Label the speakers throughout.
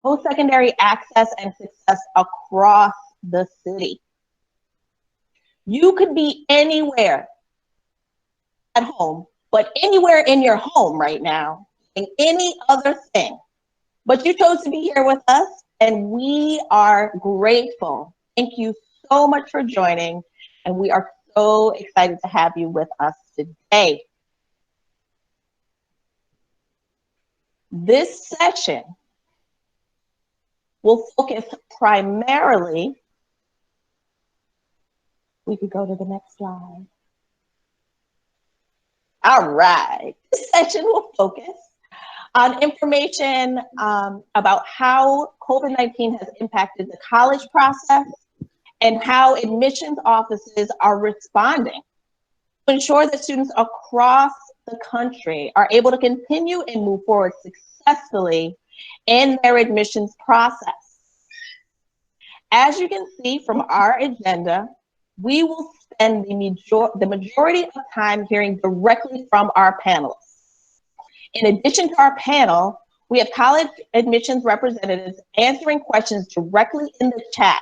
Speaker 1: post-secondary access and success across the city. You could be anywhere at home, but anywhere in your home right now, doing any other thing. But you chose to be here with us, and we are grateful. Thank you so much for joining, and we are so excited to have you with us today. This session will focus primarily, we could go to the next slide. All right, this session will focus on information about how COVID-19 has impacted the college process and how admissions offices are responding to ensure that students across the country are able to continue and move forward successfully in their admissions process. As you can see from our agenda, we will spend the majority of time hearing directly from our panelists. In addition to our panel, we have college admissions representatives answering questions directly in the chat.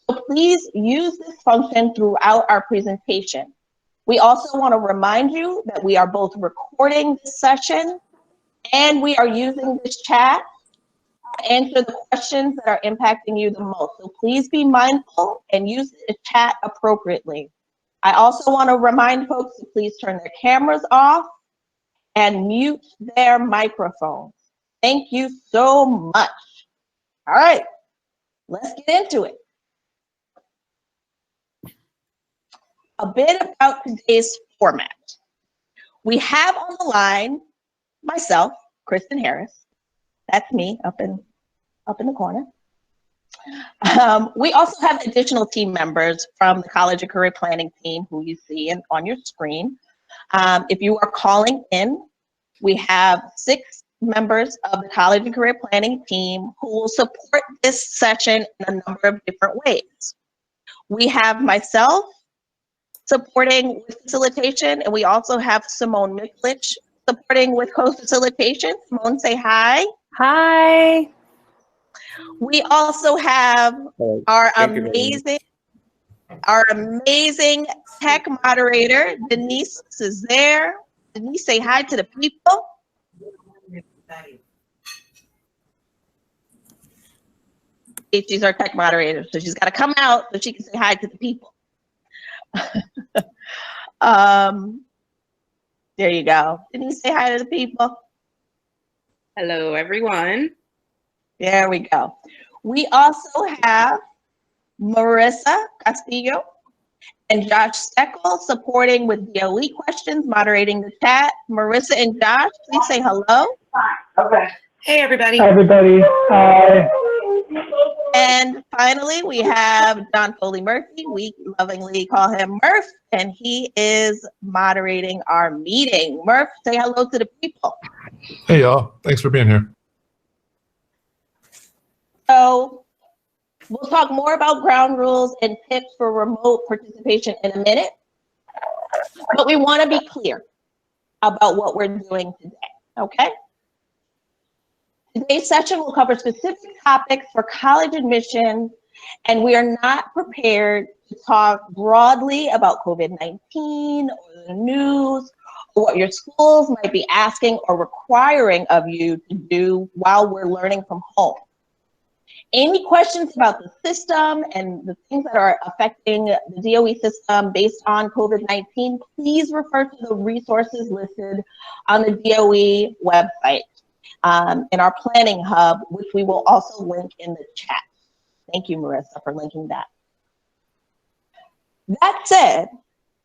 Speaker 1: So please use this function throughout our presentation. We also want to remind you that we are both recording this session and we are using this chat to answer the questions that are impacting you the most. So please be mindful and use the chat appropriately. I also want to remind folks to please turn their cameras off and mute their microphones. Thank you so much. All right, let's get into it. A bit about today's format. We have on the line myself, Kristen Harris. That's me up in the corner. We also have additional team members from the College and Career Planning team who you see on your screen. If you are calling in, we have 6 members of the College and Career Planning team who will support this session in a number of different ways. We have myself supporting with facilitation, and we also have Simone Miculek supporting with co-facilitation. Simone, say hi.
Speaker 2: Hi.
Speaker 1: We also have our amazing tech moderator, Denise Cesare. Denise, say hi to the people. She's our tech moderator, so she's got to come out so she can say hi to the people. There you go. Denise, say hi to the people.
Speaker 3: Hello, everyone.
Speaker 1: There we go. We also have Marissa Castillo and Josh Steckel supporting with DOE questions, moderating the chat. Marissa and Josh, please say hello.
Speaker 3: Okay. Hey, everybody.
Speaker 4: Hi, everybody. Hi.
Speaker 1: And finally, we have John Foley Murphy. We lovingly call him Murph, and he is moderating our meeting. Murph, say hello to the people.
Speaker 5: Hey, y'all. Thanks for being here.
Speaker 1: So we'll talk more about ground rules and tips for remote participation in a minute, but we want to be clear about what we're doing today, okay? Today's session will cover specific topics for college admission, and we are not prepared to talk broadly about COVID-19 or the news or what your schools might be asking or requiring of you to do while we're learning from home. Any questions about the system and the things that are affecting the DOE system based on COVID-19, please refer to the resources listed on the DOE website in our planning hub, which we will also link in the chat. Thank you, Marissa, for linking that. That said,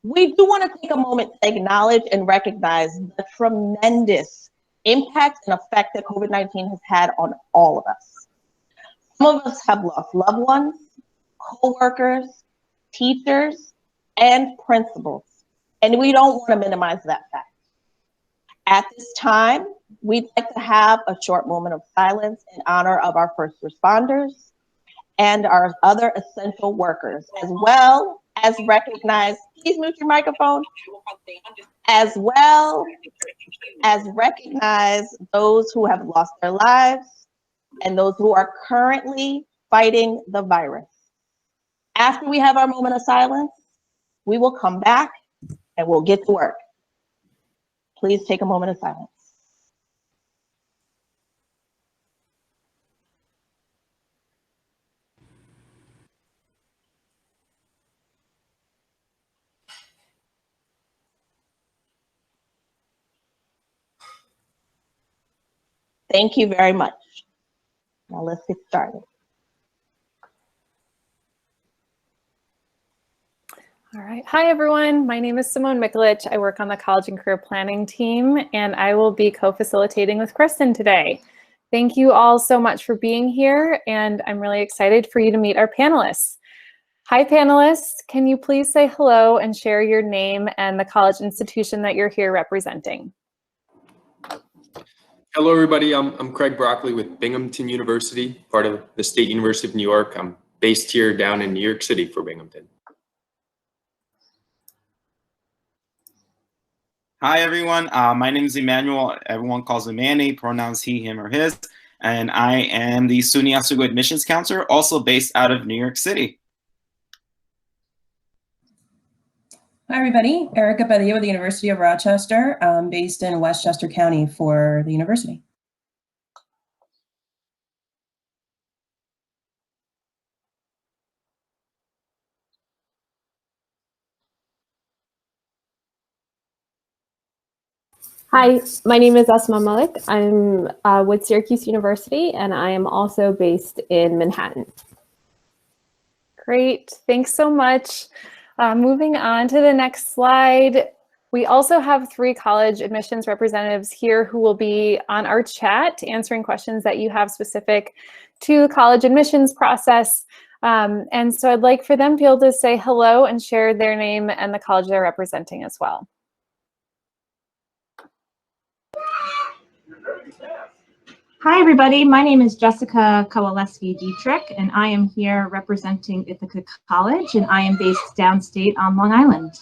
Speaker 1: we do want to take a moment to acknowledge and recognize the tremendous impact and effect that COVID-19 has had on all of us. Some of us have lost loved ones, co-workers, teachers, and principals, and we don't want to minimize that fact. At this time, we'd like to have a short moment of silence in honor of our first responders and our other essential workers, as well as recognize, please mute your microphone, as well as recognize those who have lost their lives and those who are currently fighting the virus. After we have our moment of silence, we will come back and we'll get to work. Please take a moment of silence. Thank you very much. Now let's get started.
Speaker 2: All right. Hi, everyone. My name is Simone Miculek. I work on the College and Career Planning team, and I will be co-facilitating with Kristen today. Thank you all so much for being here, and I'm really excited for you to meet our panelists. Hi, panelists. Can you please say hello and share your name and the college institution that you're here representing?
Speaker 6: Hello, everybody. I'm Craig Broccoli with Binghamton University, part of the State University of New York. I'm based here down in New York City for Binghamton.
Speaker 7: Hi, everyone. My name is Emmanuel. Everyone calls me Manny, pronouns he, him, or his. And I am the SUNY Oswego admissions counselor, also based out of New York City.
Speaker 8: Hi, everybody. Erica Padilla with the University of Rochester. I'm based in Westchester County for the university.
Speaker 9: Hi, my name is Asma Malik. I'm with Syracuse University, and I am also based in Manhattan.
Speaker 2: Great. Thanks so much. Moving on to the next slide. We also have 3 college admissions representatives here who will be on our chat answering questions that you have specific to the college admissions process. And so I'd like for them to be able to say hello and share their name and the college they're representing as well.
Speaker 10: Hi, everybody. My name is Jessica Kowaleski-Dietrich, and I am here representing Ithaca College, and I am based downstate on Long Island.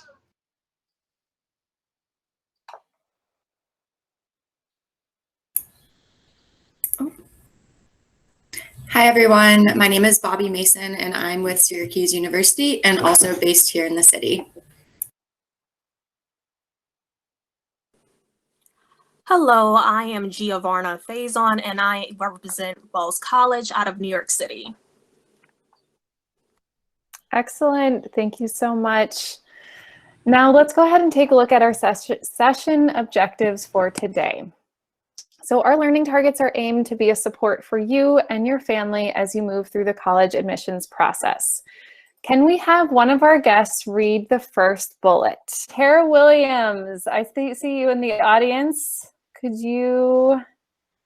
Speaker 11: Hi, everyone. My name is Bobby Mason, and I'm with Syracuse University and also based here in the city.
Speaker 12: Hello, I am Giovanna Faison, and I represent Wells College out of New York City.
Speaker 2: Excellent. Thank you so much. Now let's go ahead and take a look at our session objectives for today. So our learning targets are aimed to be a support for you and your family as you move through the college admissions process. Can we have one of our guests read the first bullet? Tara Williams, I see you in the audience. Could you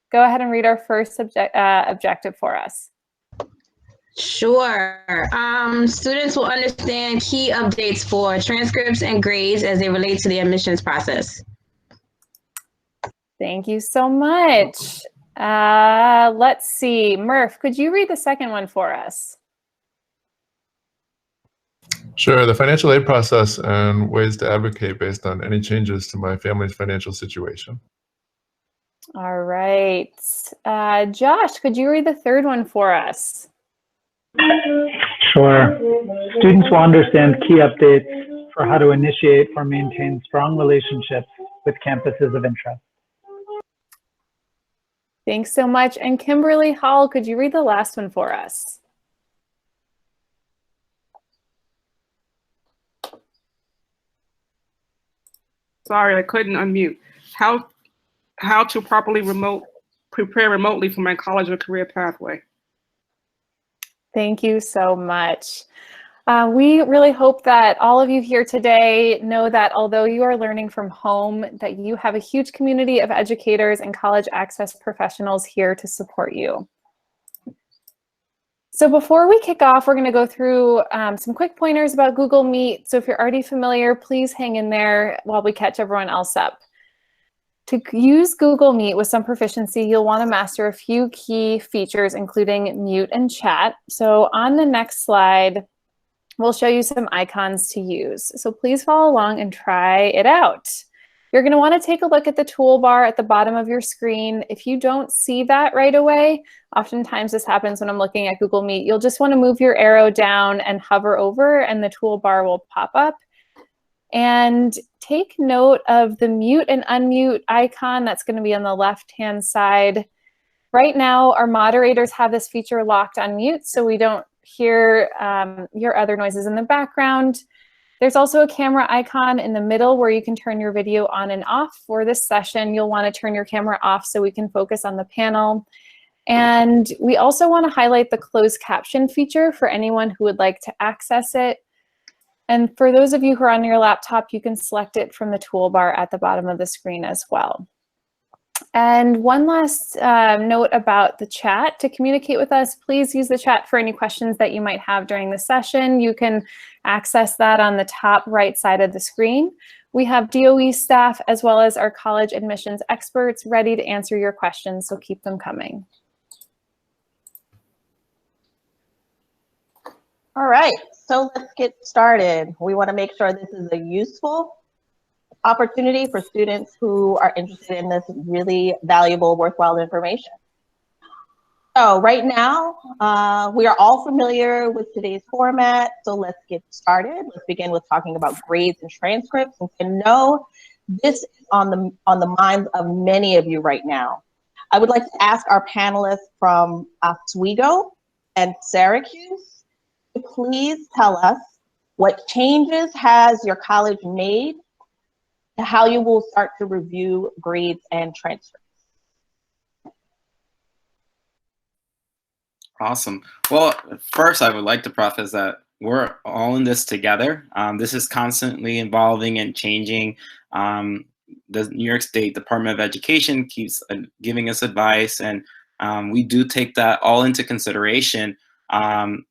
Speaker 2: go ahead and read our first objective for us?
Speaker 13: Sure. Students will understand key updates for transcripts and grades as they relate to the admissions process.
Speaker 2: Thank you so much. Let's see. Murph, could you read the second one for us?
Speaker 5: Sure. The financial aid process and ways to advocate based on any changes to my family's financial situation.
Speaker 2: All right. Josh, could you read the third one for us?
Speaker 4: Sure. Students will understand key updates for how to initiate or maintain strong relationships with campuses of interest.
Speaker 2: Thanks so much. And Kimberly Hall, could you read the last one for us?
Speaker 3: Sorry, I couldn't unmute. How to properly prepare remotely for my college or career pathway.
Speaker 2: Thank you so much. We really hope that all of you here today know that although you are learning from home, that you have a huge community of educators and college access professionals here to support you. So before we kick off, we're going to go through some quick pointers about Google Meet. So if you're already familiar, please hang in there while we catch everyone else up. To use Google Meet with some proficiency, you'll want to master a few key features, including mute and chat. So on the next slide, we'll show you some icons to use. So please follow along and try it out. You're going to want to take a look at the toolbar at the bottom of your screen. If you don't see that right away, oftentimes this happens when I'm looking at Google Meet, you'll just want to move your arrow down and hover over, and the toolbar will pop up. And take note of the mute and unmute icon that's going to be on the left-hand side. Right now, our moderators have this feature locked on mute, so we don't hear your other noises in the background. There's also a camera icon in the middle where you can turn your video on and off. For this session, you'll want to turn your camera off so we can focus on the panel. And we also want to highlight the closed caption feature for anyone who would like to access it. And for those of you who are on your laptop, you can select it from the toolbar at the bottom of the screen as well. And one last note about the chat. To communicate with us, please use the chat for any questions that you might have during the session. You can access that on the top right side of the screen. We have DOE staff as well as our college admissions experts ready to answer your questions, so keep them coming.
Speaker 1: All right, so let's get started. We want to make sure this is a useful opportunity for students who are interested in this really valuable, worthwhile information. So right now, we are all familiar with today's format, so let's get started. Let's begin with talking about grades and transcripts. And to know this is on the minds of many of you right now. I would like to ask our panelists from Oswego and Syracuse to please tell us what changes has your college made to how you will start to review grades and transcripts.
Speaker 7: Awesome. Well, first, I would like to preface that we're all in this together. This is constantly evolving and changing. The New York State Department of Education keeps giving us advice, and we do take that all into consideration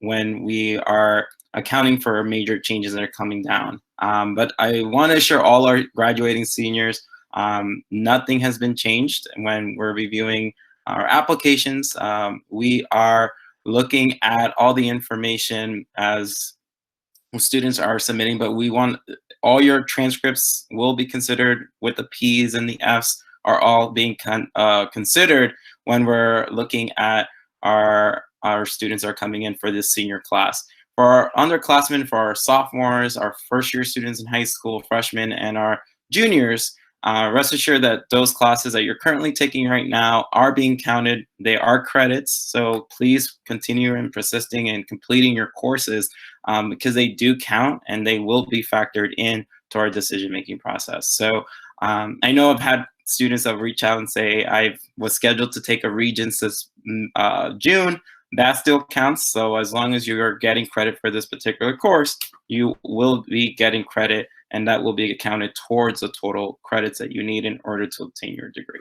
Speaker 7: when we are accounting for major changes that are coming down. But I want to assure all our graduating seniors, nothing has been changed when we're reviewing our applications. We are looking at all the information as students are submitting, but we want all your transcripts will be considered with the P's and the F's are all being considered when we're looking at our students are coming in for this senior class. For our underclassmen, for our sophomores, our first-year students in high school, freshmen, and our juniors, rest assured that those classes that you're currently taking right now are being counted. They are credits, so please continue in persisting and completing your courses because they do count and they will be factored in to our decision-making process. So I know I've had students that reach out and say, I was scheduled to take a Regents this June. That still counts. So as long as you're getting credit for this particular course, you will be getting credit, and that will be accounted towards the total credits that you need in order to obtain your degree.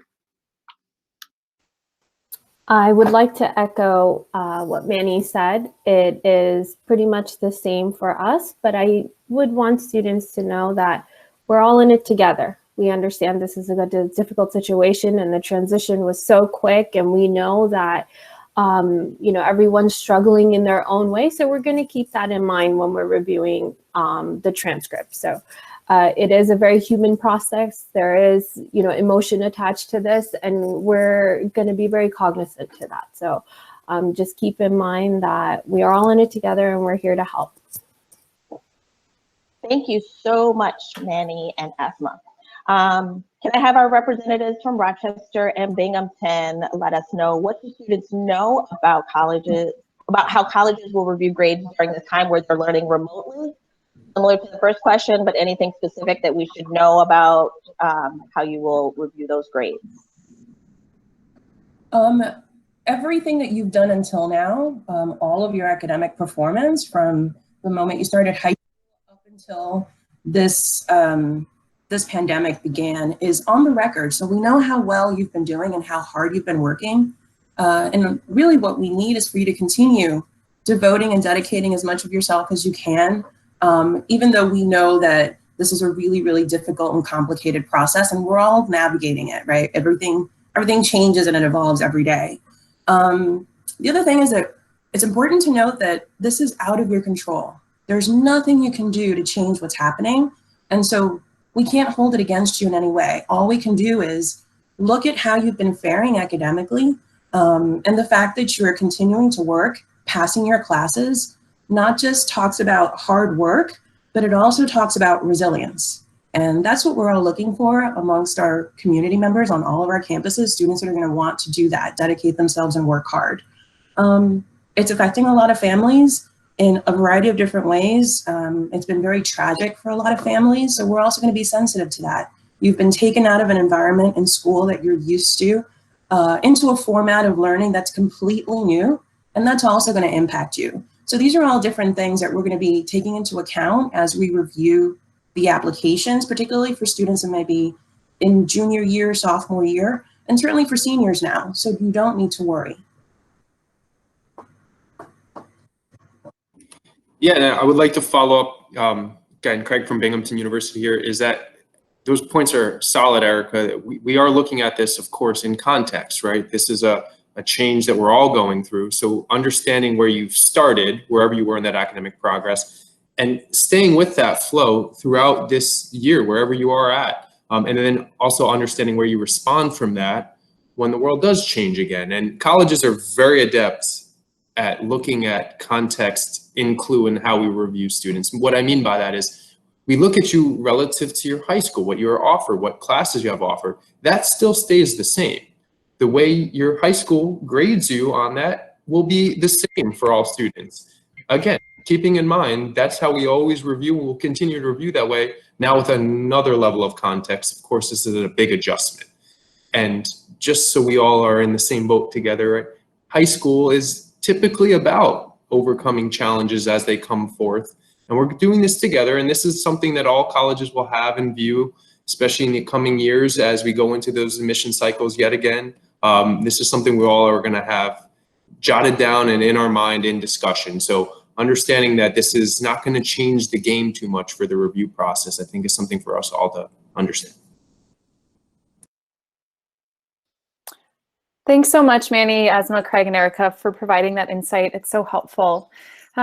Speaker 9: I would like to echo what Manny said. It is pretty much the same for us, but I would want students to know that we're all in it together. We understand this is a difficult situation and the transition was so quick, and we know that you know, everyone's struggling in their own way. So we're going to keep that in mind when we're reviewing the transcript. So it is a very human process. There is, you know, emotion attached to this, and we're going to be very cognizant to that. So just keep in mind that we are all in it together and we're here to help.
Speaker 1: Thank you so much, Manny and Asma. Can I have our representatives from Rochester and Binghamton let us know what do students know about colleges, about how colleges will review grades during this time where they're learning remotely? Similar to the first question, but anything specific that we should know about how you will review those grades?
Speaker 8: Everything that you've done until now, all of your academic performance from the moment you started high school up until this this pandemic began is on the record. So we know how well you've been doing and how hard you've been working. And really what we need is for you to continue devoting and dedicating as much of yourself as you can, even though we know that this is a really, really difficult and complicated process and we're all navigating it, right? Everything changes and it evolves every day. The other thing is that it's important to note that this is out of your control. There's nothing you can do to change what's happening. And so we can't hold it against you in any way. All we can do is look at how you've been faring academically, and the fact that you're continuing to work, passing your classes, not just talks about hard work, but it also talks about resilience. And that's what we're all looking for amongst our community members on all of our campuses, students that are going to want to do that, dedicate themselves and work hard. It's affecting a lot of families in a variety of different ways. It's been very tragic for a lot of families, so we're also going to be sensitive to that. You've been taken out of an environment in school that you're used to into a format of learning that's completely new, and that's also going to impact you. So these are all different things that we're going to be taking into account as we review the applications, particularly for students that might be in junior year, sophomore year, and certainly for seniors now. So you don't need to worry.
Speaker 6: Yeah, and I would like to follow up, again, Craig from Binghamton University here, is that those points are solid, Erica. We are looking at this, of course, in context, right? This is a change that we're all going through. So understanding where you've started, wherever you were in that academic progress, and staying with that flow throughout this year, wherever you are at. And then also understanding where you respond from that when the world does change again. And colleges are very adept at looking at context in CLUE and how we review students. What I mean by that is we look at you relative to your high school, what you're offered, what classes you have offered. That still stays the same. The way your high school grades you on that will be the same for all students. Again, keeping in mind, that's how we always review, and we'll continue to review that way. Now with another level of context, of course, this is a big adjustment. And just so we all are in the same boat together, right? High school is typically about overcoming challenges as they come forth. And we're doing this together, and this is something that all colleges will have in view, especially in the coming years as we go into those admission cycles yet again. This is something we all are gonna have jotted down and in our mind in discussion. So understanding that this is not going to change the game too much for the review process, I think is something for us all to understand.
Speaker 2: Thanks so much, Manny, Asma, Craig, and Erica for providing that insight. It's so helpful.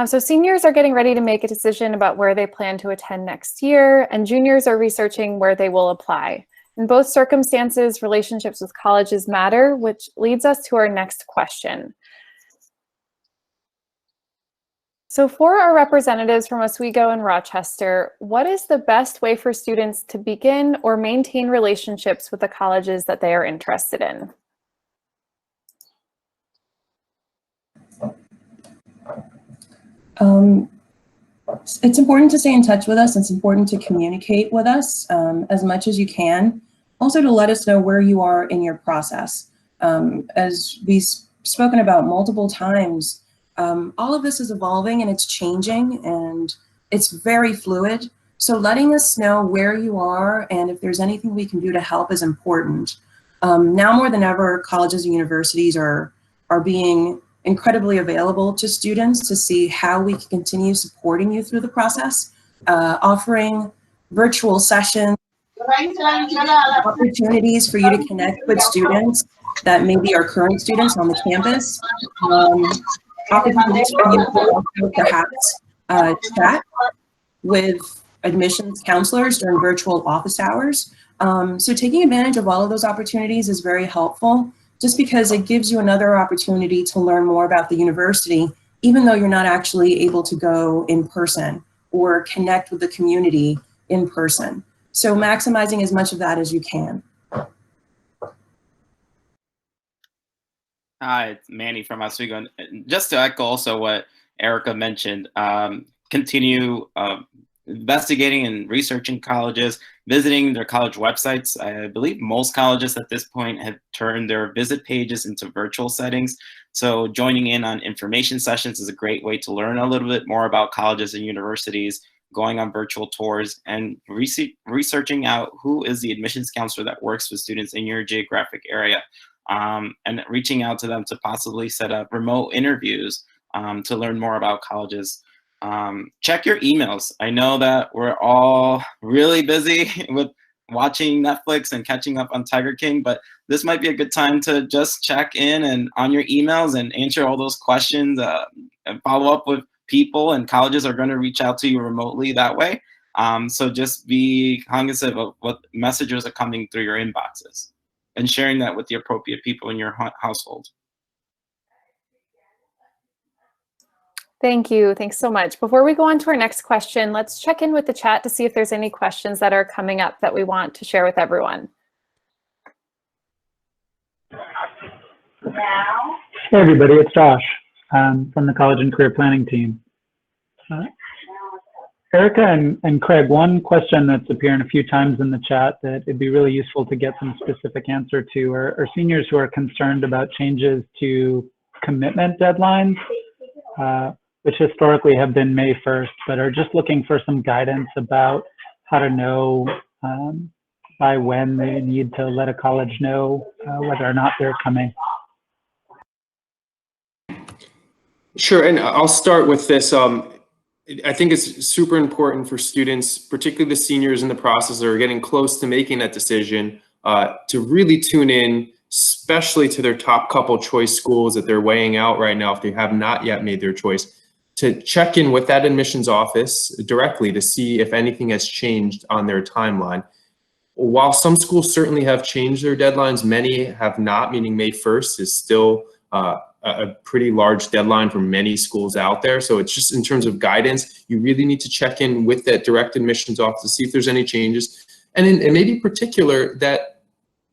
Speaker 2: So seniors are getting ready to make a decision about where they plan to attend next year, and juniors are researching where they will apply. In both circumstances, relationships with colleges matter, which leads us to our next question. So for our representatives from Oswego and Rochester, what is the best way for students to begin or maintain relationships with the colleges that they are interested in?
Speaker 8: It's important to stay in touch with us. It's important to communicate with us as much as you can. Also to let us know where you are in your process. As we've spoken about multiple times, all of this is evolving and it's changing and it's very fluid. So letting us know where you are and if there's anything we can do to help is important. Now more than ever, colleges and universities are being incredibly available to students to see how we can continue supporting you through the process, offering virtual sessions, opportunities for you to connect with students that maybe are current students on the campus. Opportunities for you to also perhaps chat with admissions counselors during virtual office hours. So taking advantage of all of those opportunities is very helpful, just because it gives you another opportunity to learn more about the university, even though you're not actually able to go in person or connect with the community in person. So maximizing as much of that as you can.
Speaker 7: Hi, it's Manny from Oswego. Just to echo also what Erica mentioned, continue investigating and researching colleges, visiting their college websites. I believe most colleges at this point have turned their visit pages into virtual settings. So joining in on information sessions is a great way to learn a little bit more about colleges and universities, going on virtual tours, and researching out who is the admissions counselor that works with students in your geographic area. And reaching out to them to possibly set up remote interviews to learn more about colleges. Check your emails. I know that we're all really busy with watching Netflix and catching up on Tiger King, but this might be a good time to just check in and on your emails and answer all those questions and follow up with people, and colleges are going to reach out to you remotely that way. So just be cognizant of what messages are coming through your inboxes and sharing that with the appropriate people in your household.
Speaker 2: Thank you. Thanks so much. Before we go on to our next question, let's check in with the chat to see if there's any questions that are coming up that we want to share with everyone.
Speaker 4: Hey everybody, it's Josh from the College and Career Planning team. Erica and Craig, one question that's appearing a few times in the chat that it'd be really useful to get some specific answer to are seniors who are concerned about changes to commitment deadlines, which historically have been May 1st, but are just looking for some guidance about how to know by when they need to let a college know whether or not they're coming.
Speaker 6: Sure, and I'll start with this. I think it's super important for students, particularly the seniors in the process that are getting close to making that decision, to really tune in, especially to their top couple choice schools that they're weighing out right now if they have not yet made their choice, to check in with that admissions office directly to see if anything has changed on their timeline. While some schools certainly have changed their deadlines, many have not, meaning May 1st is still a pretty large deadline for many schools out there. So it's just in terms of guidance, you really need to check in with that direct admissions office to see if there's any changes. And maybe particular that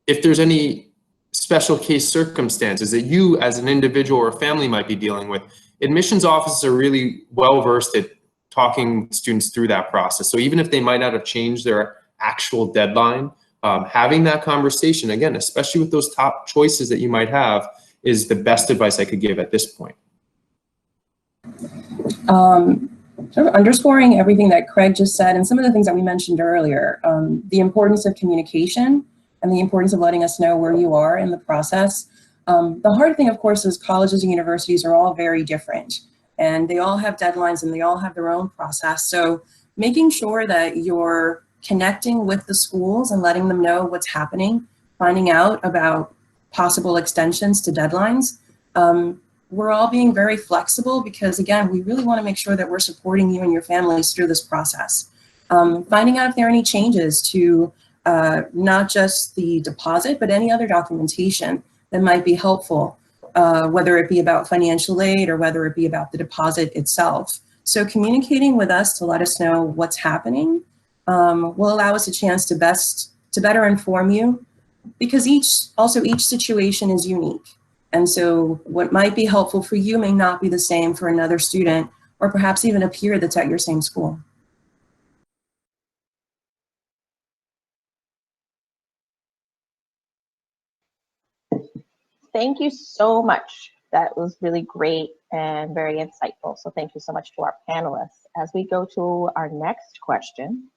Speaker 6: if there's any special case circumstances that you as an individual or family might be dealing with, admissions offices are really well versed at talking students through that process. So even if they might not have changed their actual deadline, having that conversation, again, especially with those top choices that you might have, is the best advice I could give at this point.
Speaker 8: Sort of underscoring everything that Craig just said and some of the things that we mentioned earlier, the importance of communication and the importance of letting us know where you are in the process. The hard thing, of course, is colleges and universities are all very different and they all have deadlines and they all have their own process. So making sure that you're connecting with the schools and letting them know what's happening, finding out about possible extensions to deadlines. We're all being very flexible because, again, we really want to make sure that we're supporting you and your families through this process. Finding out if there are any changes to not just the deposit, but any other documentation that might be helpful, whether it be about financial aid or whether it be about the deposit itself. So communicating with us to let us know what's happening will allow us a chance to better inform you, because each situation is unique. And so what might be helpful for you may not be the same for another student or perhaps even a peer that's at your same school.
Speaker 1: Thank you so much. That was really great and very insightful. So thank you so much to our panelists. As we go to our next question,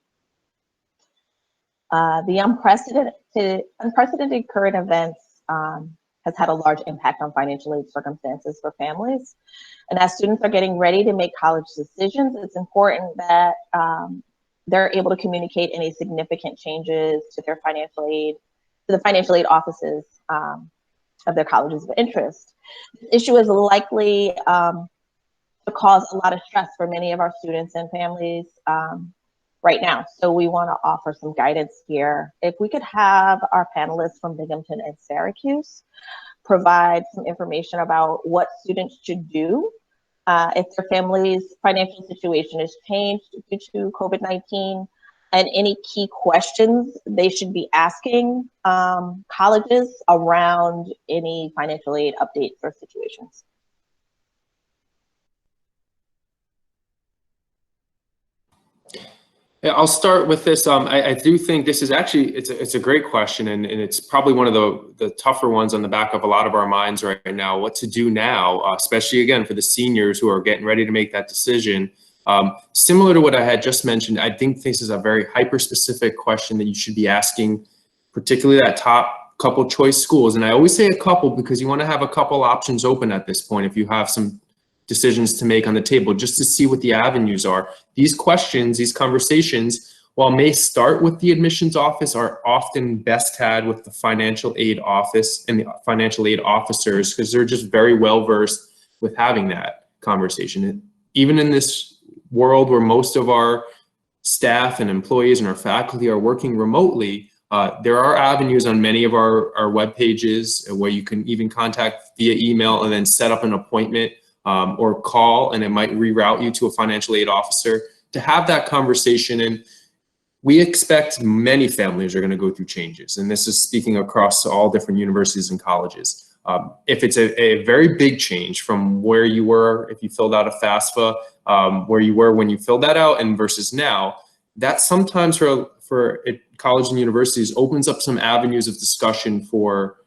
Speaker 1: the unprecedented current events has had a large impact on financial aid circumstances for families. And as students are getting ready to make college decisions, it's important that they're able to communicate any significant changes to their financial aid, to the financial aid offices of their colleges of interest. This issue is likely to cause a lot of stress for many of our students and families right now. So we want to offer some guidance here. If we could have our panelists from Binghamton and Syracuse provide some information about what students should do if their family's financial situation is changed due to COVID-19, and any key questions they should be asking colleges around any financial aid updates or situations.
Speaker 6: Yeah, I'll start with this. I do think this is actually, it's a great question, and it's probably one of the tougher ones on the back of a lot of our minds right now, what to do now, especially again for the seniors who are getting ready to make that decision. Similar to what I had just mentioned, I think this is a very hyper-specific question that you should be asking, particularly that top couple choice schools. And I always say a couple because you want to have a couple options open at this point if you have some decisions to make on the table, just to see what the avenues are. These questions, these conversations, while may start with the admissions office, are often best had with the financial aid office and the financial aid officers, because they're just very well versed with having that conversation. And even in this world where most of our staff and employees and our faculty are working remotely, there are avenues on many of our web pages where you can even contact via email and then set up an appointment or call, and it might reroute you to a financial aid officer to have that conversation. And we expect many families are going to go through changes, and this is speaking across all different universities and colleges. If it's a very big change from where you were, if you filled out a FAFSA, where you were when you filled that out and versus now, that sometimes for colleges and universities opens up some avenues of discussion for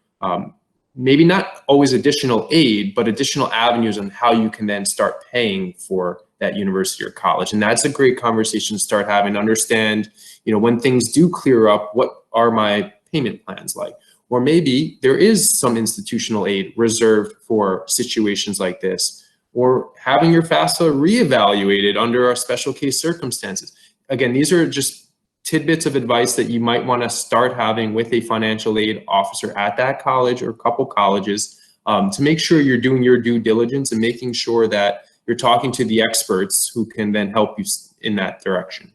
Speaker 6: maybe not always additional aid, but additional avenues on how you can then start paying for that university or college. And that's a great conversation to start having, to understand, when things do clear up, what are my payment plans like? Or maybe there is some institutional aid reserved for situations like this, or having your FAFSA reevaluated under our special case circumstances. Again, these are just tidbits of advice that you might want to start having with a financial aid officer at that college or couple colleges to make sure you're doing your due diligence and making sure that you're talking to the experts who can then help you in that direction.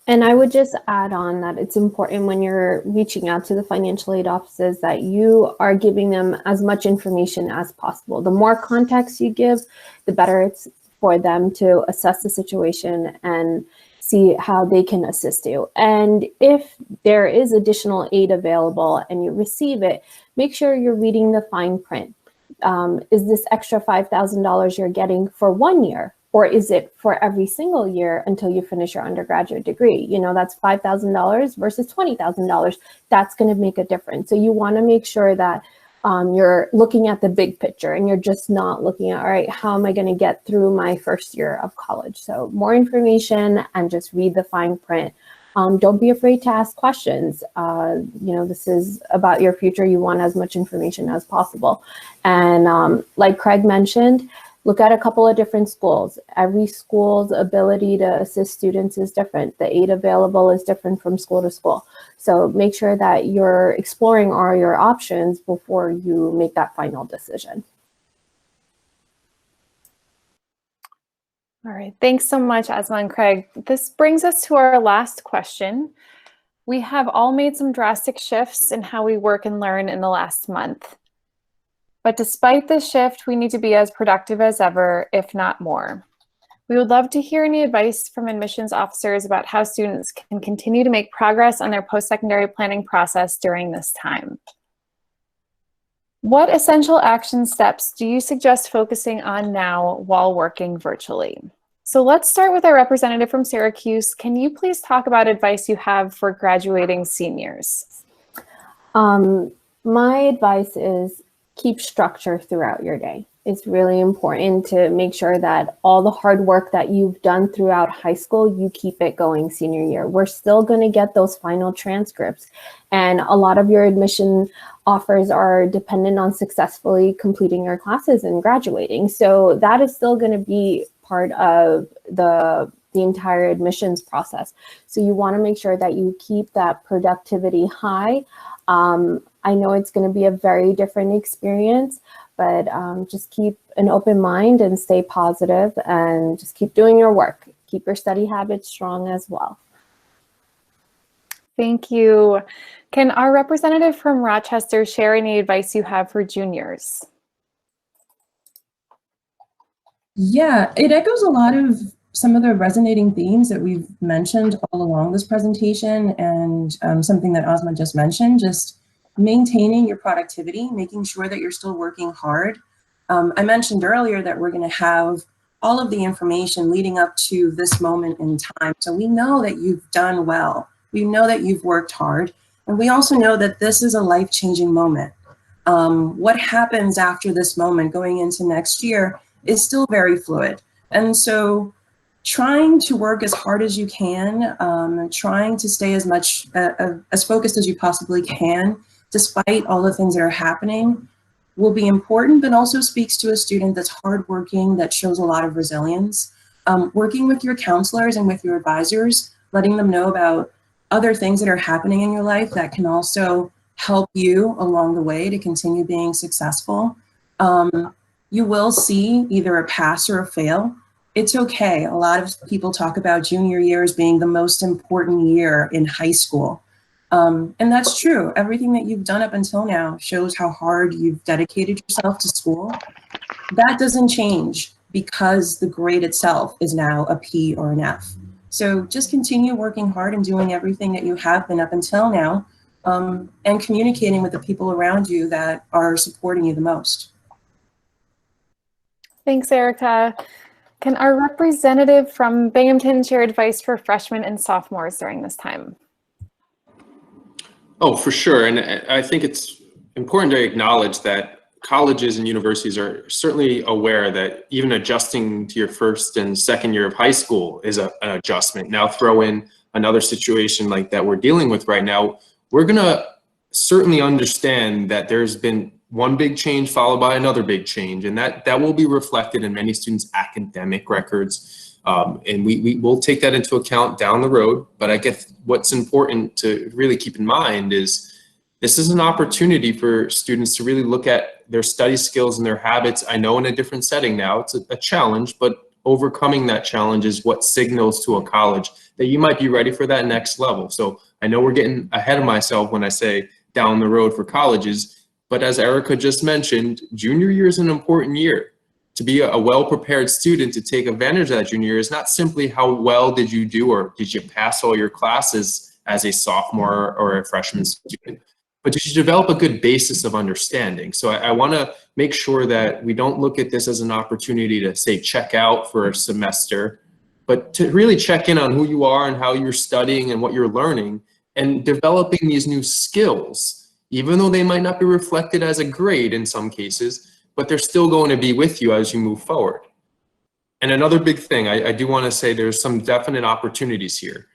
Speaker 9: And I would just add on that it's important when you're reaching out to the financial aid offices that you are giving them as much information as possible. The more context you give, the better it's for them to assess the situation and see how they can assist you. And if there is additional aid available and you receive it, make sure you're reading the fine print. Is this extra $5,000 you're getting for 1 year? Or is it for every single year until you finish your undergraduate degree? That's $5,000 versus $20,000. That's going to make a difference. So you want to make sure that you're looking at the big picture and you're just not looking at, all right, how am I going to get through my first year of college? So more information and just read the fine print. Don't be afraid to ask questions. This is about your future. You want as much information as possible. And like Craig mentioned, look at a couple of different schools. Every school's ability to assist students is different. The aid available is different from school to school. So make sure that you're exploring all your options before you make that final decision.
Speaker 2: All right, thanks so much, Asma and Craig. This brings us to our last question. We have all made some drastic shifts in how we work and learn in the last month. But despite this shift, we need to be as productive as ever, if not more. We would love to hear any advice from admissions officers about how students can continue to make progress on their post-secondary planning process during this time. What essential action steps do you suggest focusing on now while working virtually? So let's start with our representative from Syracuse. Can you please talk about advice you have for graduating seniors?
Speaker 9: My advice is keep structure throughout your day. It's really important to make sure that all the hard work that you've done throughout high school, you keep it going senior year. We're still going to get those final transcripts. And a lot of your admission offers are dependent on successfully completing your classes and graduating. So that is still going to be part of the entire admissions process. So you want to make sure that you keep that productivity high. I know it's going to be a very different experience, but just keep an open mind and stay positive and just keep doing your work. Keep your study habits strong as well.
Speaker 2: Thank you. Can our representative from Rochester share any advice you have for juniors?
Speaker 8: Yeah, it echoes a lot of some of the resonating themes that we've mentioned all along this presentation, and something that Asma just mentioned, just maintaining your productivity, making sure that you're still working hard. I mentioned earlier that we're going to have all of the information leading up to this moment in time. So we know that you've done well. We know that you've worked hard. And we also know that this is a life-changing moment. What happens after this moment going into next year is still very fluid. And so trying to work as hard as you can, trying to stay as much as focused as you possibly can, despite all the things that are happening, will be important, but also speaks to a student that's hardworking, that shows a lot of resilience. Working with your counselors and with your advisors, letting them know about other things that are happening in your life that can also help you along the way to continue being successful. You will see either a pass or a fail. it's okay. A lot of people talk about junior year as being the most important year in high school. And that's true. Everything that you've done up until now shows how hard you've dedicated yourself to school. That doesn't change because the grade itself is now a P or an F. So just continue working hard and doing everything that you have been up until now, and communicating with the people around you that are supporting you the most.
Speaker 2: Thanks, Erica. Can our representative from Binghamton share advice for freshmen and sophomores during this time?
Speaker 6: Oh, for sure. And I think it's important to acknowledge that colleges and universities are certainly aware that even adjusting to your first and second year of high school is an adjustment. Now throw in another situation like that we're dealing with right now, we're gonna certainly understand that there's been one big change followed by another big change, and that will be reflected in many students' academic records. And we will take that into account down the road. But I guess what's important to really keep in mind is this is an opportunity for students to really look at their study skills and their habits. I know in a different setting now, it's a challenge, but overcoming that challenge is what signals to a college that you might be ready for that next level. So I know we're getting ahead of myself when I say down the road for colleges, but as Erica just mentioned, junior year is an important year. To be a well-prepared student to take advantage of that junior year is not simply how well did you do or did you pass all your classes as a sophomore or a freshman student, but did you develop a good basis of understanding? So I want to make sure that we don't look at this as an opportunity to say check out for a semester, but to really check in on who you are and how you're studying and what you're learning and developing these new skills, even though they might not be reflected as a grade in some cases, but they're still going to be with you as you move forward. And another big thing, I do want to say there's some definite opportunities here.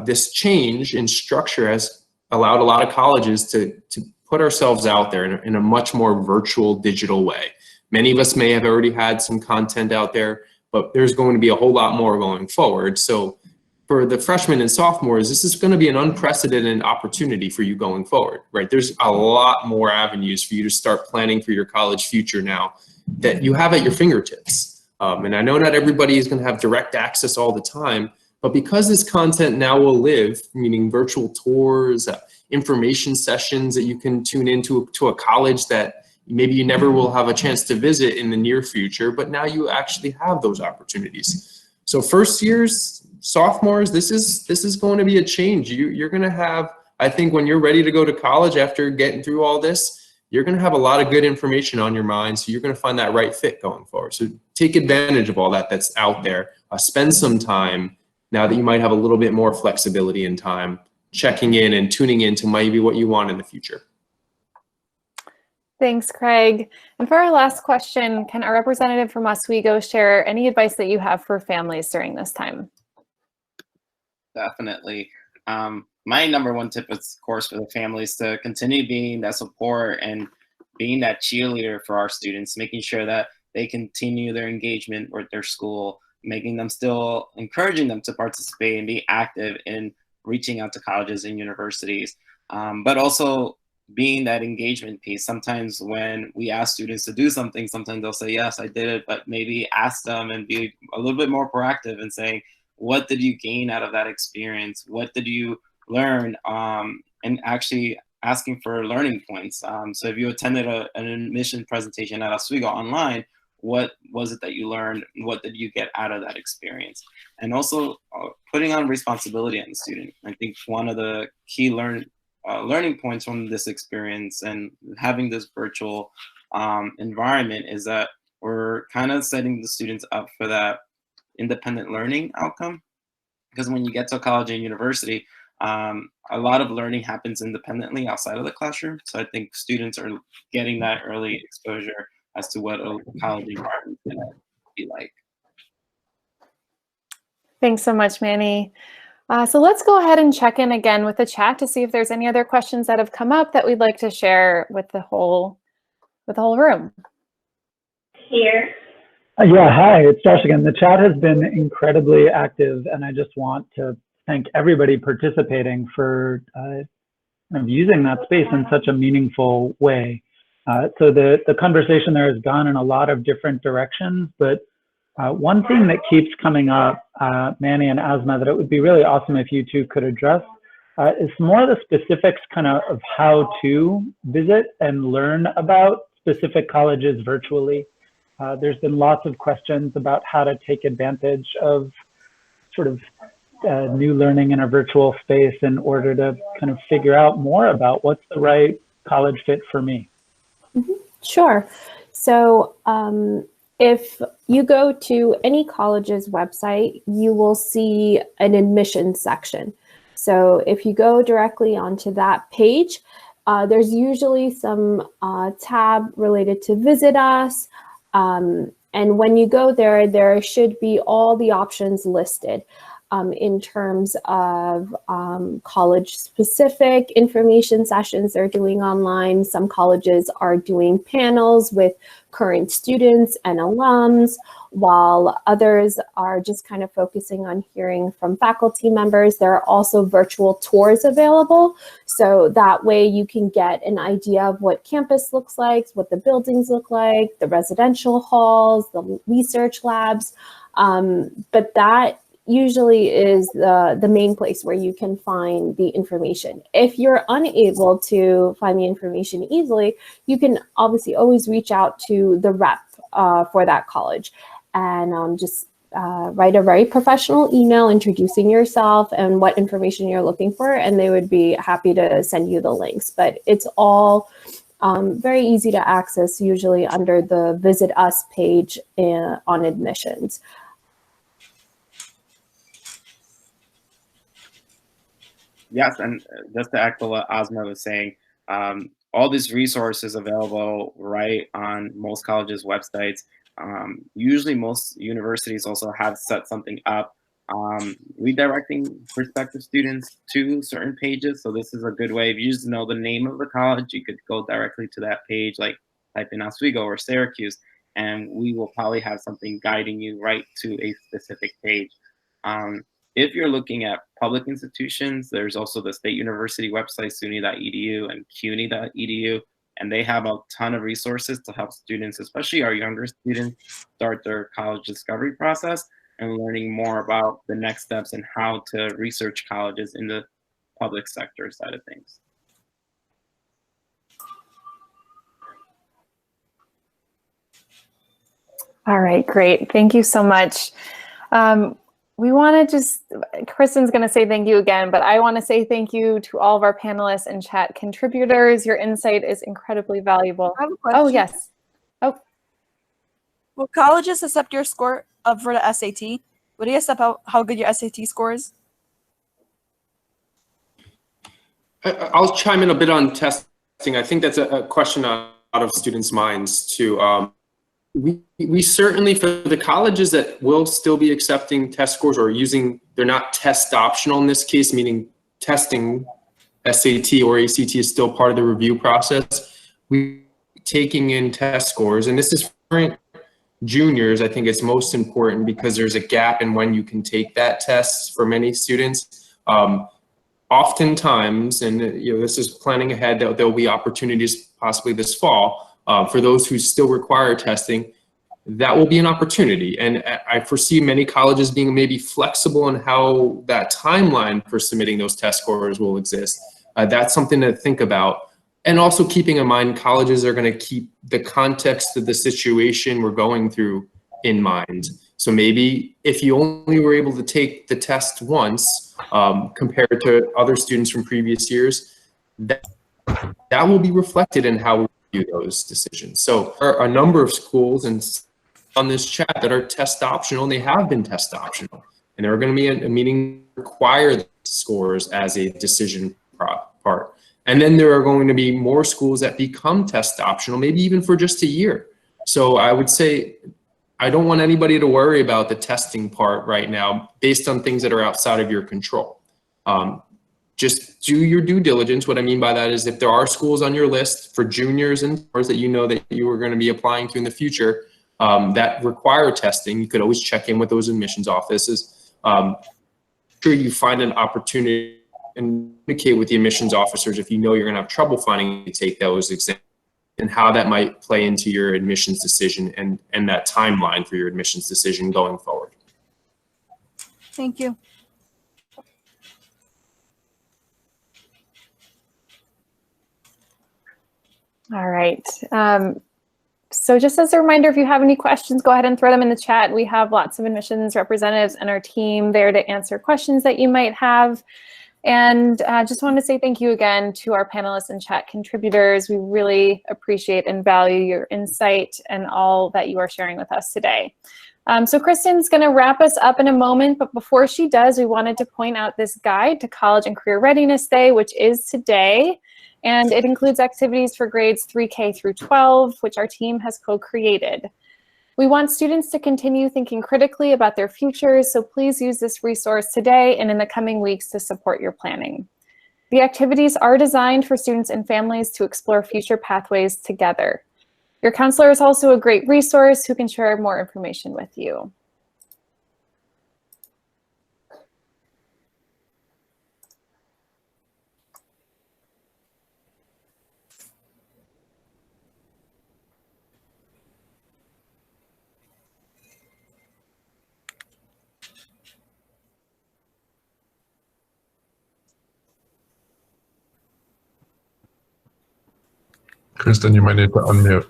Speaker 6: This change in structure has allowed a lot of colleges to put ourselves out there in a much more virtual, digital way. Many of us may have already had some content out there, but there's going to be a whole lot more going forward. So for the freshmen and sophomores, this is going to be an unprecedented opportunity for you going forward, right? There's a lot more avenues for you to start planning for your college future now that you have at your fingertips. And I know not everybody is going to have direct access all the time, but because this content now will live, meaning virtual tours, information sessions that you can tune into to a college that maybe you never will have a chance to visit in the near future, but now you actually have those opportunities. So first years, sophomores, this is going to be a change. You're going to have, I think when you're ready to go to college after getting through all this, you're going to have a lot of good information on your mind. So you're going to find that right fit going forward. So take advantage of all that that's out there. Spend some time now that you might have a little bit more flexibility in time, checking in and tuning into maybe what you want in the future.
Speaker 2: Thanks, Craig. And for our last question, can our representative from Oswego share any advice that you have for families during this time?
Speaker 7: Definitely. My number one tip is, of course, for the families to continue being that support and being that cheerleader for our students, making sure that they continue their engagement with their school, making them still encouraging them to participate and be active in reaching out to colleges and universities, but also being that engagement piece. Sometimes when we ask students to do something, sometimes they'll say, yes, I did it, but maybe ask them and be a little bit more proactive and saying, what did you gain out of that experience? What did you learn? And actually asking for learning points. So if you attended an admission presentation at Oswego online, what was it that you learned? What did you get out of that experience? And also putting on responsibility on the student. I think one of the key learning points from this experience and having this virtual environment is that we're kind of setting the students up for that independent learning outcome. Because when you get to college and university, a lot of learning happens independently outside of the classroom. So I think students are getting that early exposure as to what a college environment is going to be like.
Speaker 2: Thanks so much, Manny. So let's go ahead and check in again with the chat to see if there's any other questions that have come up that we'd like to share with the whole room.
Speaker 14: Here.
Speaker 4: Yeah, hi, it's Josh again. The chat has been incredibly active, and I just want to thank everybody participating for using that space in such a meaningful way. So the conversation there has gone in a lot of different directions, but One thing that keeps coming up, Manny and Asma, that it would be really awesome if you two could address is more of the specifics kind of how to visit and learn about specific colleges virtually. There's been lots of questions about how to take advantage of sort of new learning in a virtual space in order to kind of figure out more about what's the right college fit for me.
Speaker 9: Sure. So if you go to any college's website, you will see an admissions section. So if you go directly onto that page, there's usually some tab related to Visit Us. And when you go there, there should be all the options listed in terms of college-specific information sessions they're doing online. Some colleges are doing panels with current students and alums, while others are just kind of focusing on hearing from faculty members. There are also virtual tours available, so that way you can get an idea of what campus looks like, what the buildings look like, the residential halls, the research labs, but that usually is the main place where you can find the information. If you're unable to find the information easily, you can obviously always reach out to the rep for that college and just write a very professional email introducing yourself and what information you're looking for, and they would be happy to send you the links. But it's all very easy to access, usually under the Visit Us page on admissions.
Speaker 7: Yes, and just to echo what Asma was saying, all these resources available right on most colleges' websites. Usually most universities also have set something up redirecting prospective students to certain pages. So this is a good way. If you just know the name of the college, you could go directly to that page, like type in Oswego or Syracuse, and we will probably have something guiding you right to a specific page. If you're looking at public institutions, there's also the State University website, SUNY.edu and CUNY.edu, and they have a ton of resources to help students, especially our younger students, start their college discovery process and learning more about the next steps and how to research colleges in the public sector side of things.
Speaker 2: All right, great. Thank you so much. We want to just, Kristen's going to say thank you again, but I want to say thank you to all of our panelists and chat contributors. Your insight is incredibly valuable.
Speaker 15: I have a question.
Speaker 2: Oh, yes. Oh.
Speaker 15: Will colleges accept your score for the SAT? Would they accept how good your SAT score is?
Speaker 6: I'll chime in a bit on testing. I think that's a question on a lot of students' minds too. We certainly, for the colleges that will still be accepting test scores or using, they're not test optional in this case, meaning testing SAT or ACT is still part of the review process. We taking in test scores, and this is for juniors. I think it's most important because there's a gap in when you can take that test for many students. Oftentimes, and this is planning ahead, that there'll be opportunities possibly this fall. For those who still require testing, that will be an opportunity. And I foresee many colleges being maybe flexible in how that timeline for submitting those test scores will exist. That's something to think about. And also keeping in mind, colleges are going to keep the context of the situation we're going through in mind. So maybe if you only were able to take the test once compared to other students from previous years, that will be reflected in how we those decisions. So there are a number of schools and on this chat that are test optional, and they have been test optional, and there are going to be a meeting require the scores as a decision part. And then there are going to be more schools that become test optional, maybe even for just a year. So I would say I don't want anybody to worry about the testing part right now based on things that are outside of your control. Just do your due diligence. What I mean by that is if there are schools on your list for juniors and that you know that you are going to be applying to in the future that require testing, you could always check in with those admissions offices. Sure you find an opportunity and communicate with the admissions officers if you know you're going to have trouble finding to take those exams. and how that might play into your admissions decision and that timeline for your admissions decision going forward.
Speaker 15: Thank you.
Speaker 2: All right. So just as a reminder, if you have any questions, go ahead and throw them in the chat. We have lots of admissions representatives and our team there to answer questions that you might have. And just want to say thank you again to our panelists and chat contributors. We really appreciate and value your insight and all that you are sharing with us today. So Kristen's going to wrap us up in a moment, but before she does, we wanted to point out this guide to College and Career Readiness Day, which is today. And it includes activities for grades 3K through 12, which our team has co-created. We want students to continue thinking critically about their futures, so please use this resource today and in the coming weeks to support your planning. The activities are designed for students and families to explore future pathways together. Your counselor is also a great resource who can share more information with you.
Speaker 5: Kristen, you might need to unmute.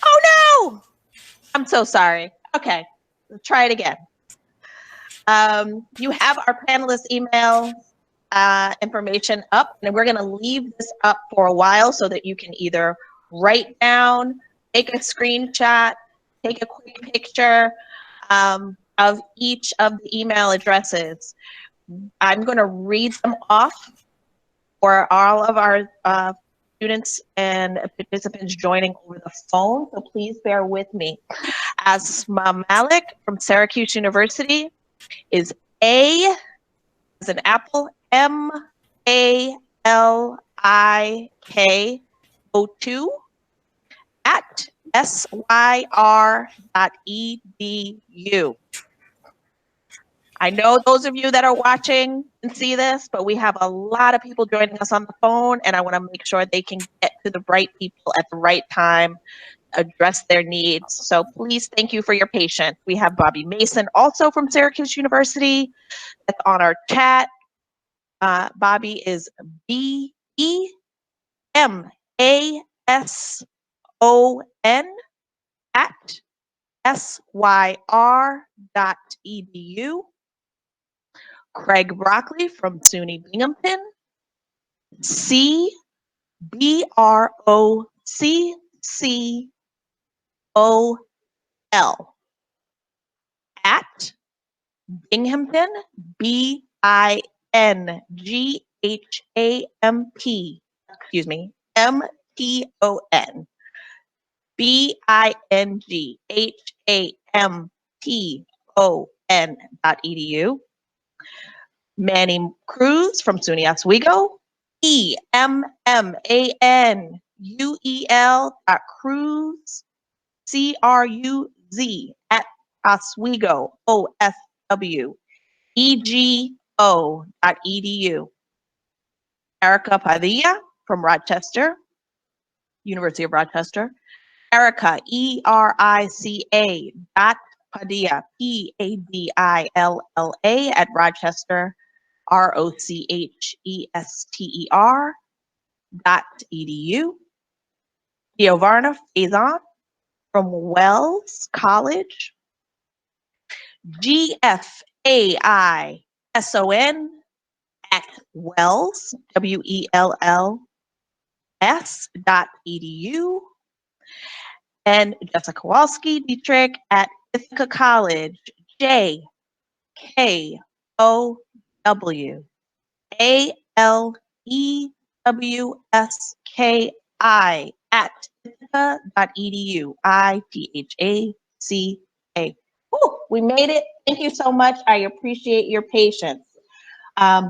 Speaker 1: Oh no! I'm so sorry. Okay, let's try it again. You have our panelist email information up, and we're gonna leave this up for a while so that you can either write down, take a screenshot, take a quick picture of each of the email addresses. I'm gonna read them off for all of our students and participants joining over the phone, so please bear with me. Asma Malik from Syracuse University is A as an apple, MALIK02 at syr.edu. I know those of you that are watching can see this, but we have a lot of people joining us on the phone, and I want to make sure they can get to the right people at the right time, address their needs. So please, thank you for your patience. We have Bobby Mason, also from Syracuse University, that's on our chat. Bobby is BEMASON at syr.edu. Craig Broccoli from SUNY Binghamton, CBROCCOL at Binghamton, BINGHAMP, excuse me, MTON, BINGHAMPON.edu. Manny Cruz from SUNY Oswego, EMMANUEL.Cruz, CRUZ at Oswego, OSWEGO.edu. Erica Padilla from Rochester, University of Rochester. Erica, ERICA.Padilla, PADILLA at Rochester, ROCHESTER.edu. Giovanna Faison from Wells College. GFAISON at Wells, WELLS.edu. And Jessica Kowalski Dietrich at Ithaca College, JKOWALEWSKI at ithaca.edu, ITHACA. Woo, we made it. Thank you so much. I appreciate your patience.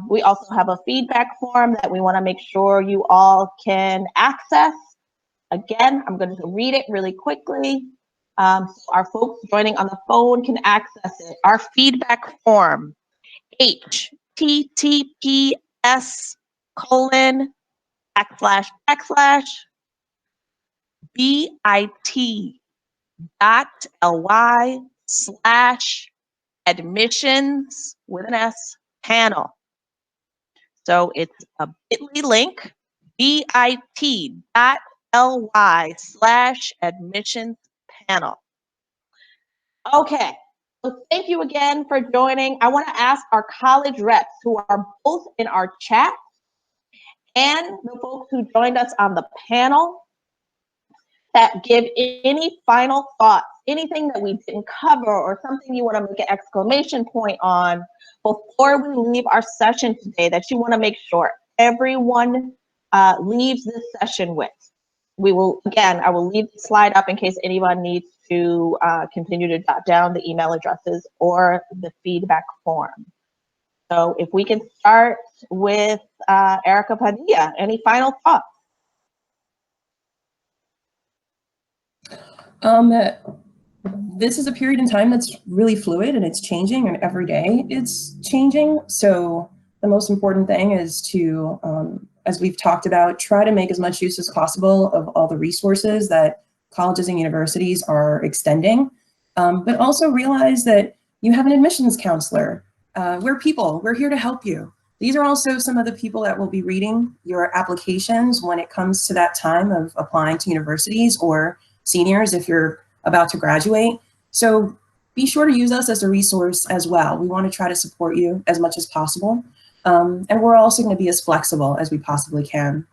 Speaker 1: We also have a feedback form that we want to make sure you all can access. Again, I'm going to read it really quickly. So our folks joining on the phone can access it. Our feedback form, https:// bit.ly/admissions with an S panel. So it's a bit.ly link, bit.ly/admissions panel. Okay, so thank you again for joining. I want to ask our college reps who are both in our chat and the folks who joined us on the panel that give any final thoughts, anything that we didn't cover or something you want to make an exclamation point on before we leave our session today that you want to make sure everyone leaves this session with. We will, again, I will leave the slide up in case anyone needs to continue to jot down the email addresses or the feedback form. So if we can start with Erica Padilla, any final thoughts?
Speaker 8: This is a period in time that's really fluid and it's changing, and every day it's changing. So the most important thing is to, as we've talked about, try to make as much use as possible of all the resources that colleges and universities are extending, but also realize that you have an admissions counselor. We're people, we're here to help you. These are also some of the people that will be reading your applications when it comes to that time of applying to universities, or seniors if you're about to graduate. So be sure to use us as a resource as well. We want to try to support you as much as possible. And we're also going to be as flexible as we possibly can.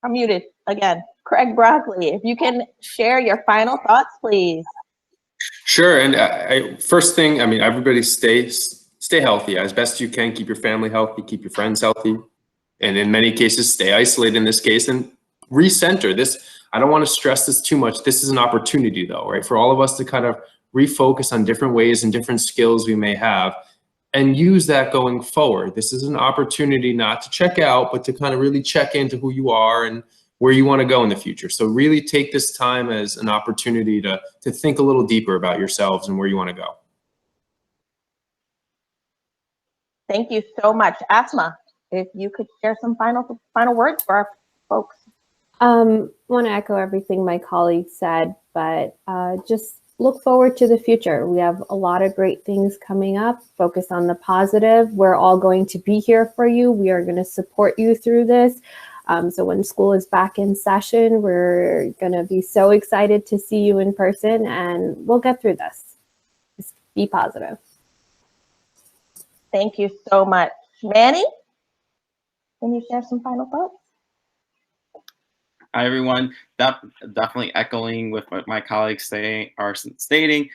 Speaker 1: I'm muted again. Craig Broccoli, if you can share your final thoughts, please.
Speaker 6: Sure, and first thing, I mean, everybody stay healthy as best you can. Keep your family healthy, keep your friends healthy, and in many cases, stay isolated in this case and recenter this. I don't want to stress this too much. This is an opportunity though, right? For all of us to kind of refocus on different ways and different skills we may have and use that going forward. This is an opportunity not to check out, but to kind of really check into who you are and where you want to go in the future. So really take this time as an opportunity to think a little deeper about yourselves and where you want to go.
Speaker 1: Thank you so much. Asma, if you could share some final words for our folks.
Speaker 9: Want to echo everything my colleagues said, but just look forward to the future. We have a lot of great things coming up. Focus on the positive. We're all going to be here for you. We are going to support you through this. So when school is back in session, we're going to be so excited to see you in person, and we'll get through this. Just be positive.
Speaker 1: Thank you so much. Manny, can you share some final thoughts?
Speaker 7: Hi, everyone. Definitely echoing with what my colleagues are stating.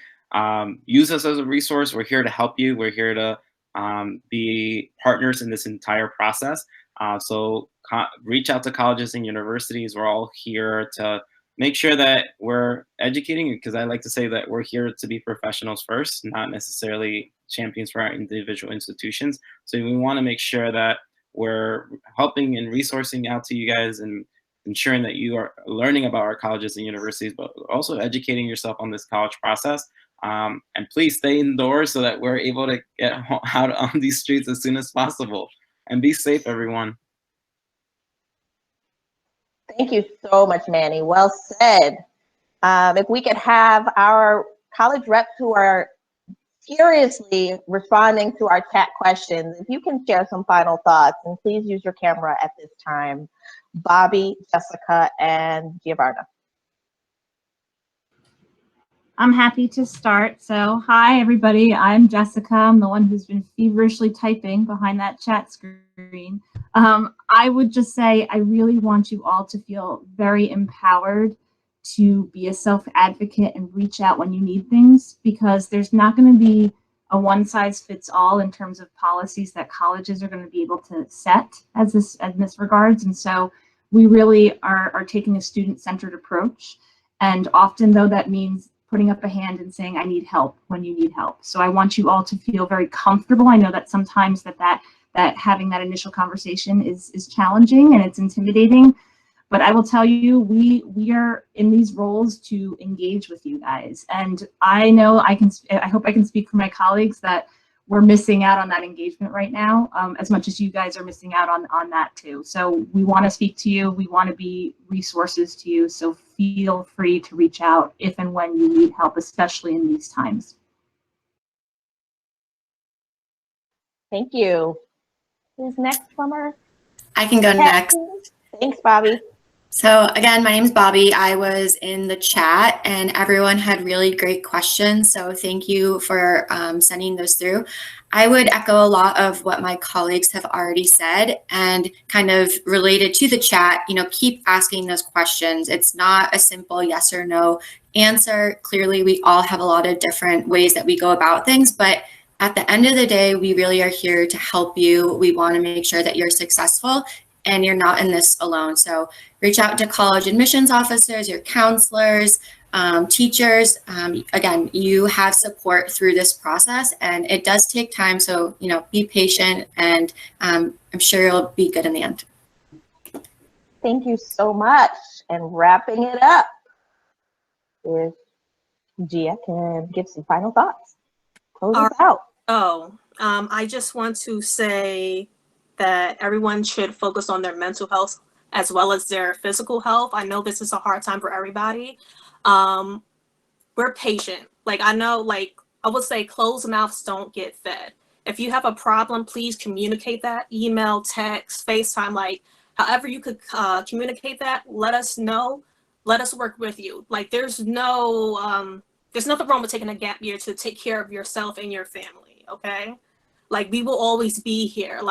Speaker 7: Use us as a resource. We're here to help you. We're here to be partners in this entire process. So reach out to colleges and universities. We're all here to make sure that we're educating, because I like to say that we're here to be professionals first, not necessarily champions for our individual institutions. So we want to make sure that we're helping and resourcing out to you guys and ensuring that you are learning about our colleges and universities, but also educating yourself on this college process. And please stay indoors so that we're able to get out on these streets as soon as possible. And be safe, everyone.
Speaker 1: Thank you so much, Manny. Well said. If we could have our college reps who are seriously responding to our chat questions, if you can share some final thoughts, and please use your camera at this time. Bobby, Jessica, and Giovanna.
Speaker 10: I'm happy to start. So hi, everybody. I'm Jessica. I'm the one who's been feverishly typing behind that chat screen. I would just say I really want you all to feel very empowered to be a self-advocate and reach out when you need things, because there's not going to be a one-size-fits-all in terms of policies that colleges are going to be able to set in this regards. And so we really are taking a student-centered approach. And often, though, that means putting up a hand and saying, I need help when you need help. So I want you all to feel very comfortable. I know that sometimes that having that initial conversation is challenging and it's intimidating, but I will tell you, we are in these roles to engage with you guys. And I know I hope I can speak for my colleagues that we're missing out on that engagement right now, as much as you guys are missing out on that too. So we want to speak to you. We want to be resources to you. So feel free to reach out if and when you need help, especially in these times.
Speaker 1: Thank you. Who's next, Plummer?
Speaker 11: I can go next.
Speaker 1: Thanks, Bobby.
Speaker 11: So again, my name is Bobby. I was in the chat and everyone had really great questions. So thank you for sending those through. I would echo a lot of what my colleagues have already said and kind of related to the chat, keep asking those questions. It's not a simple yes or no answer. Clearly, we all have a lot of different ways that we go about things, but at the end of the day, we really are here to help you. We want to make sure that you're successful and you're not in this alone. So reach out to college admissions officers, your counselors, teachers. Again, you have support through this process and it does take time. So, be patient and I'm sure you'll be good in the end.
Speaker 1: Thank you so much. And wrapping it up, if Gia can give some final thoughts. Close us out.
Speaker 12: I just want to say that everyone should focus on their mental health as well as their physical health. I know this is a hard time for everybody. We're patient. I would say closed mouths don't get fed. If you have a problem, please communicate that. Email, text, FaceTime, however you could communicate that, let us know. Let us work with you. There's nothing wrong with taking a gap year to take care of yourself and your family, okay? We will always be here.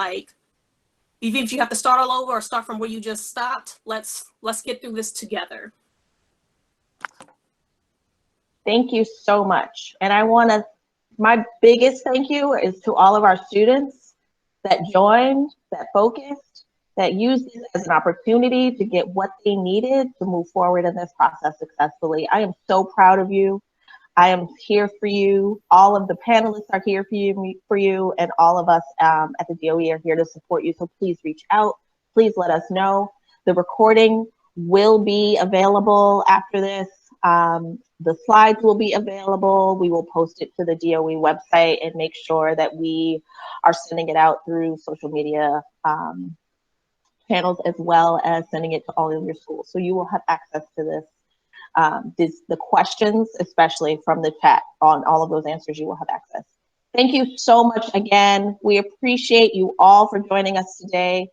Speaker 12: Even if you have to start all over or start from where you just stopped, let's get through this together.
Speaker 1: Thank you so much. And my biggest thank you is to all of our students that joined, that focused, that used this as an opportunity to get what they needed to move forward in this process successfully. I am so proud of you. I am here for you. All of the panelists are here for you, and all of us at the DOE are here to support you. So please reach out. Please let us know. The recording will be available after this. The slides will be available. We will post it to the DOE website and make sure that we are sending it out through social media channels as well as sending it to all of your schools. So you will have access to this. The questions, especially from the chat, on all of those answers, you will have access. Thank you so much again. We appreciate you all for joining us today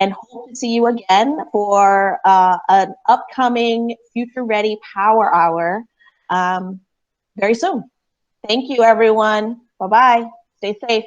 Speaker 1: and hope to see you again for an upcoming Future Ready Power Hour very soon. Thank you, everyone. Bye-bye. Stay safe.